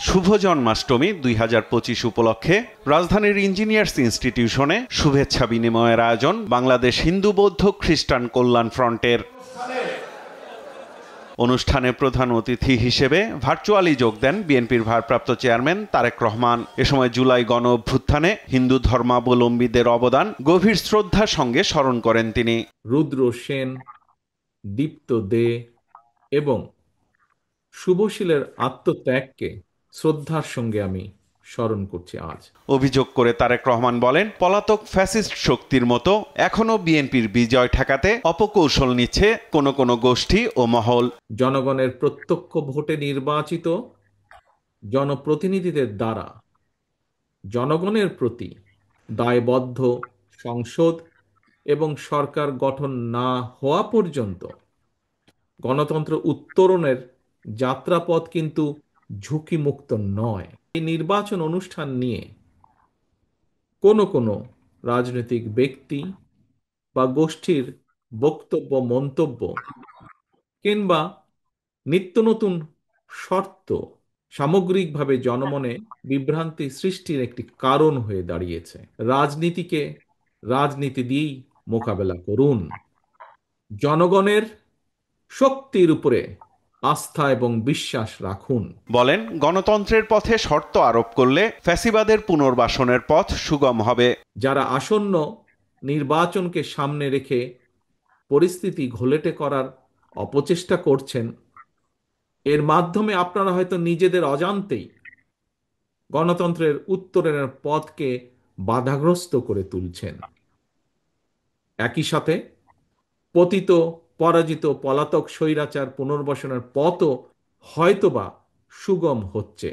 শুভ জন্মাষ্টমী 2025 উপলক্ষে রাজধানীর ইঞ্জিনিয়ার্স ইনস্টিটিউশনে শুভেচ্ছা বিনিময়ের আয়োজন বাংলাদেশ হিন্দু বৌদ্ধ খ্রিস্টান কল্যাণ ফ্রন্টের। অনুষ্ঠানে প্রধান অতিথি হিসেবে ভার্চুয়ালি যোগ দেন বিএনপির ভারপ্রাপ্ত চেয়ারম্যান তারেক রহমান। এ সময় জুলাই গণ অভ্যুত্থানে হিন্দু ধর্মাবলম্বীদের অবদান গভীর শ্রদ্ধার সঙ্গে স্মরণ করেন তিনি। রুদ্র সেন, দীপ্ত দে এবং শুভশীলের আত্মত্যাগকে শ্রদ্ধার সঙ্গে আমি স্মরণ করছি আজ। অভিযোগ করে তারেক রহমান বলেন, পলাতক ফ্যাসিস্ট শক্তির মতো এখনো বিএনপির বিজয় ঠেকাতে অপকৌশল নিচ্ছে কোনো গোষ্ঠী ও মহল। জনগণের প্রত্যক্ষ ভোটে নির্বাচিত জনপ্রতিনিধিদের দ্বারা জনগণের প্রতি দায়বদ্ধ সংসদ এবং সরকার গঠন না হওয়া পর্যন্ত গণতন্ত্র উত্তরণের যাত্রাপথ কিন্তু ঝুঁকিমুক্ত নয়। এই নির্বাচন অনুষ্ঠান নিয়ে কোনো রাজনৈতিক ব্যক্তি বা গোষ্ঠীর বক্তব্য, মন্তব্য কিংবা নিত্য নতুন শর্ত সামগ্রিকভাবে জনমনে বিভ্রান্তি সৃষ্টির একটি কারণ হয়ে দাঁড়িয়েছে। রাজনীতিকে রাজনীতি দিয়েই মোকাবেলা করুন। জনগণের শক্তির উপরে আস্থা এবং বিশ্বাস রাখুন। বলেন, গণতন্ত্রের পথে শর্ত আরোপ করলে ফ্যাসিবাদের পুনর্বাসনের পথ সুগম হবে। যারা আসন্ন নির্বাচনকে সামনে রেখে পরিস্থিতি ঘোলেটে করার অপচেষ্টা করছেন, এর মাধ্যমে আপনারা হয়তো নিজেদের অজান্তেই গণতন্ত্রের উত্তরণের পথকে বাধাগ্রস্ত করে তুলছেন। একই সাথে পতিত, পরাজিত, পলাতক স্বৈরাচার পুনর্বাসনের পথও হয়তোবা সুগম হচ্ছে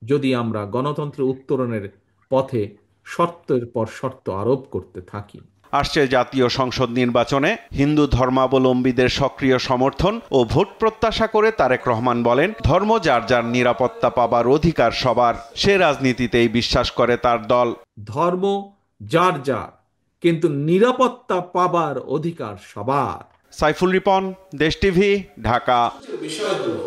যদি আমরা গণতন্ত্র উত্তরণের পথে শর্তের পর শর্ত আরোপ করতে থাকি। আসছে জাতীয় সংসদ নির্বাচনে হিন্দু ধর্মাবলম্বীদের সক্রিয় সমর্থন ও ভোট প্রত্যাশা করে তারেক রহমান বলেন, ধর্ম যার যার নিরাপত্তা পাবার অধিকার সবার, সে রাজনীতিতেই বিশ্বাস করে তার দল। ধর্ম যার যার, কিন্তু নিরাপত্তা পাবার অধিকার সবার। সাইফুল রিপন, দেশ টিভি, ঢাকা। বিষয়গুলো